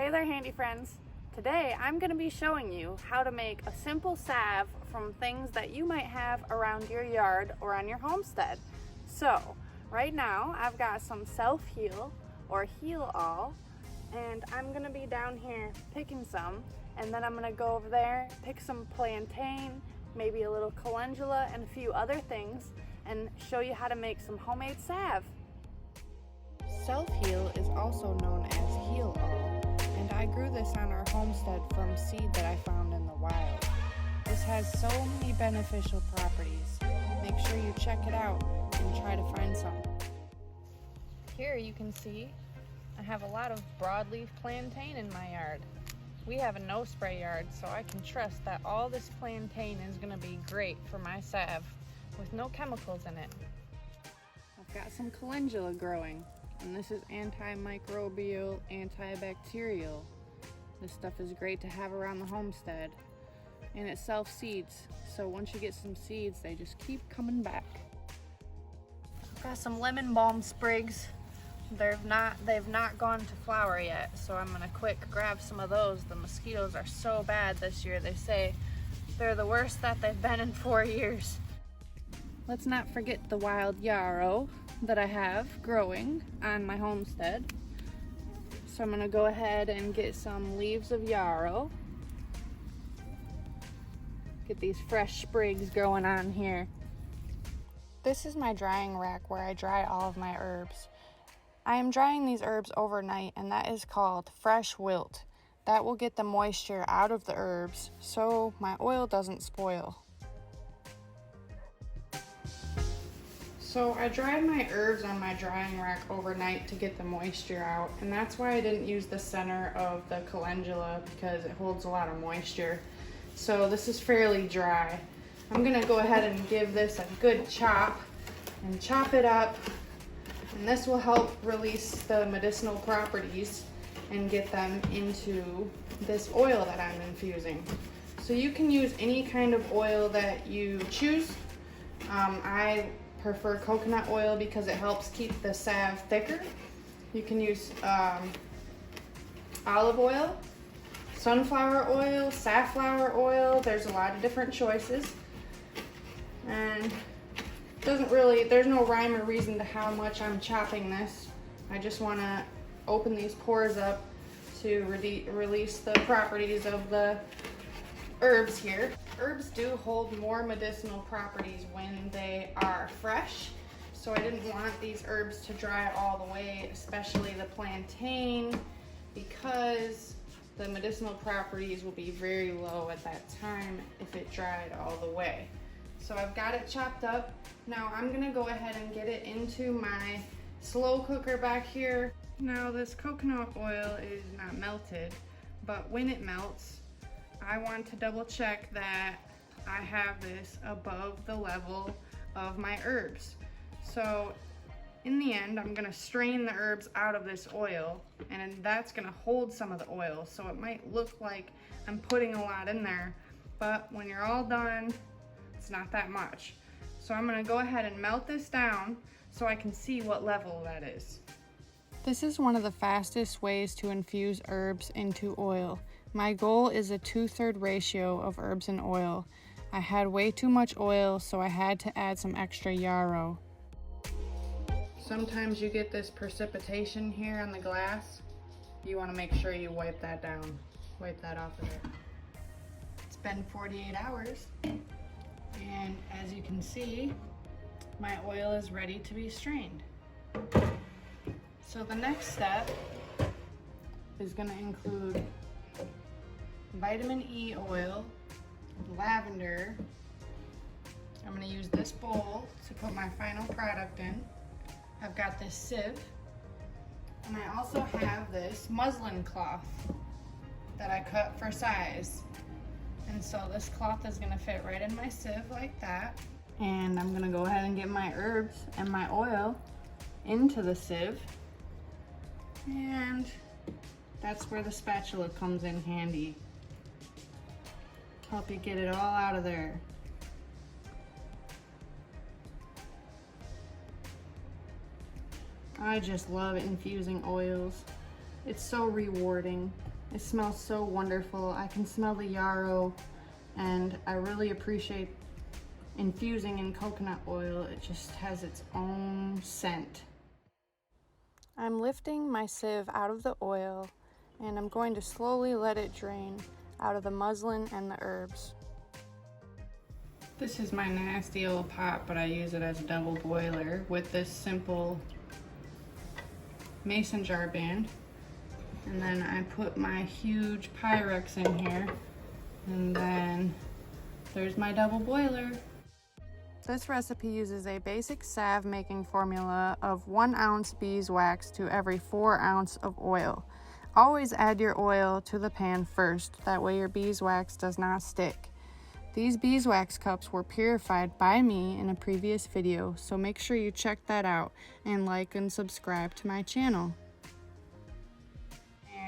Hey there, handy friends. Today I'm going to be showing you how to make a simple salve from things that you might have around your yard or on your homestead. So right now I've got some self-heal or heal all, and I'm going to be down here picking some, and then I'm going to go over there, pick some plantain, maybe a little calendula and a few other things, and show you how to make some homemade salve. Self-heal is also known as heal all, and I grew this on our homestead from seed that I found in the wild. This has so many beneficial properties. Make sure you check it out and try to find some. Here you can see I have a lot of broadleaf plantain in my yard. We have a no spray yard, so I can trust that all this plantain is going to be great for my salve with no chemicals in it. I've got some calendula growing, and this is antimicrobial, antibacterial. This stuff is great to have around the homestead, and it self-seeds, so once you get some seeds, they just keep coming back. I've got some lemon balm sprigs. They've not gone to flower yet, so I'm gonna quick grab some of those. The mosquitoes are so bad this year. They say they're the worst that they've been in 4 years. Let's not forget the wild yarrow that I have growing on my homestead. So I'm gonna go ahead and get some leaves of yarrow. Get these fresh sprigs growing on here. This is my drying rack where I dry all of my herbs. I am drying these herbs overnight, and that is called fresh wilt. That will get the moisture out of the herbs so my oil doesn't spoil. So I dried my herbs on my drying rack overnight to get the moisture out, and that's why I didn't use the center of the calendula, because it holds a lot of moisture. So this is fairly dry. I'm gonna go ahead and give this a good chop and chop it up, and this will help release the medicinal properties and get them into this oil that I'm infusing. So you can use any kind of oil that you choose. I prefer coconut oil because it helps keep the salve thicker. You can use olive oil, sunflower oil, safflower oil. There's a lot of different choices, and there's no rhyme or reason to how much I'm chopping this. I just want to open these pores up to release the properties of the herbs here. Herbs do hold more medicinal properties when they are fresh, so I didn't want these herbs to dry all the way, especially the plantain, because the medicinal properties will be very low at that time if it dried all the way. So I've got it chopped up. Now I'm gonna go ahead and get it into my slow cooker back here. Now this coconut oil is not melted, but when it melts, I want to double check that I have this above the level of my herbs. So in the end, I'm gonna strain the herbs out of this oil, and that's gonna hold some of the oil. So it might look like I'm putting a lot in there, but when you're all done, it's not that much. So I'm gonna go ahead and melt this down so I can see what level that is. This is one of the fastest ways to infuse herbs into oil. My goal is a 2/3 ratio of herbs and oil. I had way too much oil, so I had to add some extra yarrow. Sometimes you get this precipitation here on the glass. You want to make sure you wipe that down. Wipe that off of there. It's been 48 hours, and as you can see, my oil is ready to be strained. So the next step is going to include vitamin E oil, lavender. I'm going to use this bowl to put my final product in. I've got this sieve, and I also have this muslin cloth that I cut for size. And so this cloth is going to fit right in my sieve like that. And I'm going to go ahead and get my herbs and my oil into the sieve. And that's where the spatula comes in handy. Help you get it all out of there. I just love infusing oils. It's so rewarding. It smells so wonderful. I can smell the yarrow, and I really appreciate infusing in coconut oil. It just has its own scent. I'm lifting my sieve out of the oil, and I'm going to slowly let it drain out of the muslin and the herbs. This is my nasty old pot, but I use it as a double boiler with this simple mason jar band. And then I put my huge Pyrex in here, and then there's my double boiler. This recipe uses a basic salve making formula of 1 ounce beeswax to every 4 ounces of oil. Always add your oil to the pan first, that way your beeswax does not stick. These beeswax cups were purified by me in a previous video, so make sure you check that out and like and subscribe to my channel.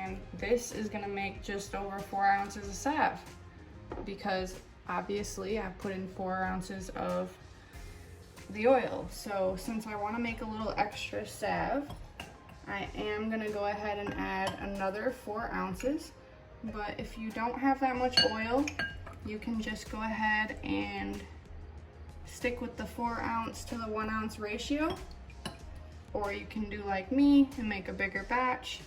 And this is gonna make just over 4 ounces of salve, because obviously I put in 4 ounces of the oil. So since I want to make a little extra salve, I am going to go ahead and add another 4 ounces. But if you don't have that much oil, you can just go ahead and stick with the 4 ounce to the 1 ounce ratio, or you can do like me and make a bigger batch.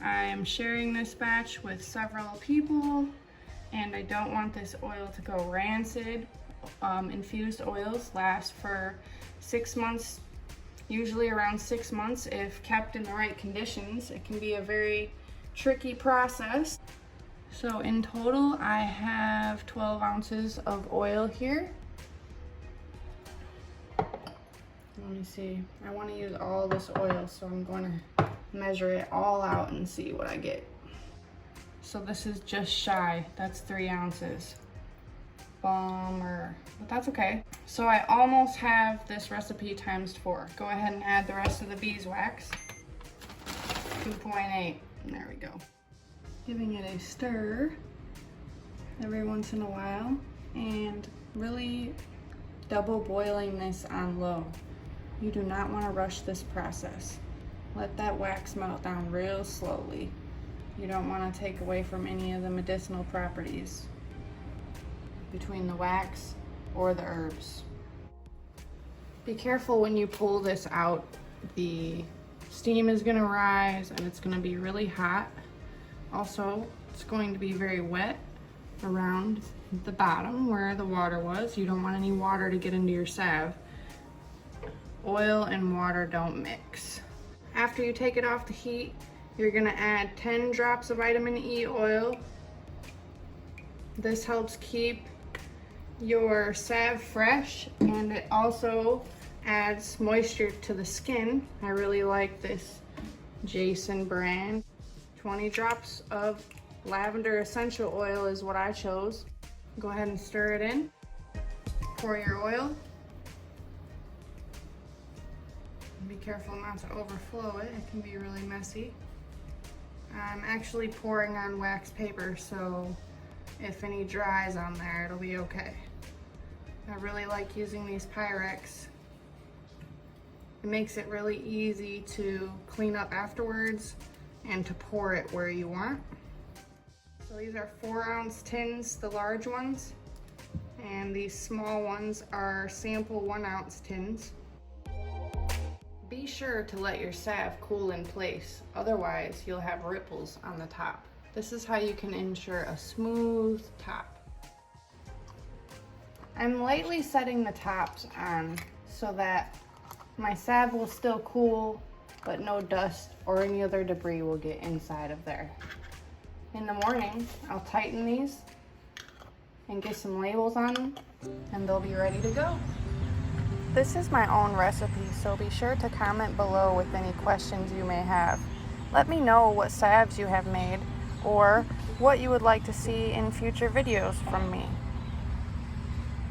I am sharing this batch with several people, and I don't want this oil to go rancid. Infused oils last for 6 months, usually around 6 months if kept in the right conditions. It can be a very tricky process. So in total I have 12 ounces of oil here. Let me see, I want to use all this oil, so I'm going to measure it all out and see what I get. So this is just shy, that's 3 ounces. Bummer, but that's okay. So I almost have this recipe times 4. Go ahead and add the rest of the beeswax. 2.8, there we go. Giving it a stir every once in a while, and really double boiling this on low. You do not want to rush this process. Let that wax melt down real slowly. You don't want to take away from any of the medicinal properties between the wax or the herbs. Be careful when you pull this out. The steam is going to rise and it's going to be really hot. Also, it's going to be very wet around the bottom where the water was. You don't want any water to get into your salve. Oil and water don't mix. After you take it off the heat, you're going to add 10 drops of vitamin E oil. This helps keep your salve fresh, and it also adds moisture to the skin. I really like this Jason brand. 20 drops of lavender essential oil is what I chose. Go ahead and stir it in. Pour your oil. Be careful not to overflow it. It can be really messy. I'm actually pouring on wax paper, so if any dries on there, it'll be okay. I really like using these Pyrex. It makes it really easy to clean up afterwards and to pour it where you want. So these are 4 ounce tins, the large ones, and these small ones are sample 1 ounce tins. Be sure to let your salve cool in place, otherwise you'll have ripples on the top. This is how you can ensure a smooth top. I'm lightly setting the tops on so that my salve will still cool, but no dust or any other debris will get inside of there. In the morning, I'll tighten these and get some labels on them, and they'll be ready to go. This is my own recipe, so be sure to comment below with any questions you may have. Let me know what salves you have made or what you would like to see in future videos from me.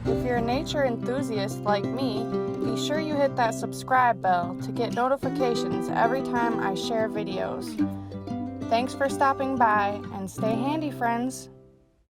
If you're a nature enthusiast like me, be sure you hit that subscribe bell to get notifications every time I share videos. Thanks for stopping by, and stay handy, friends.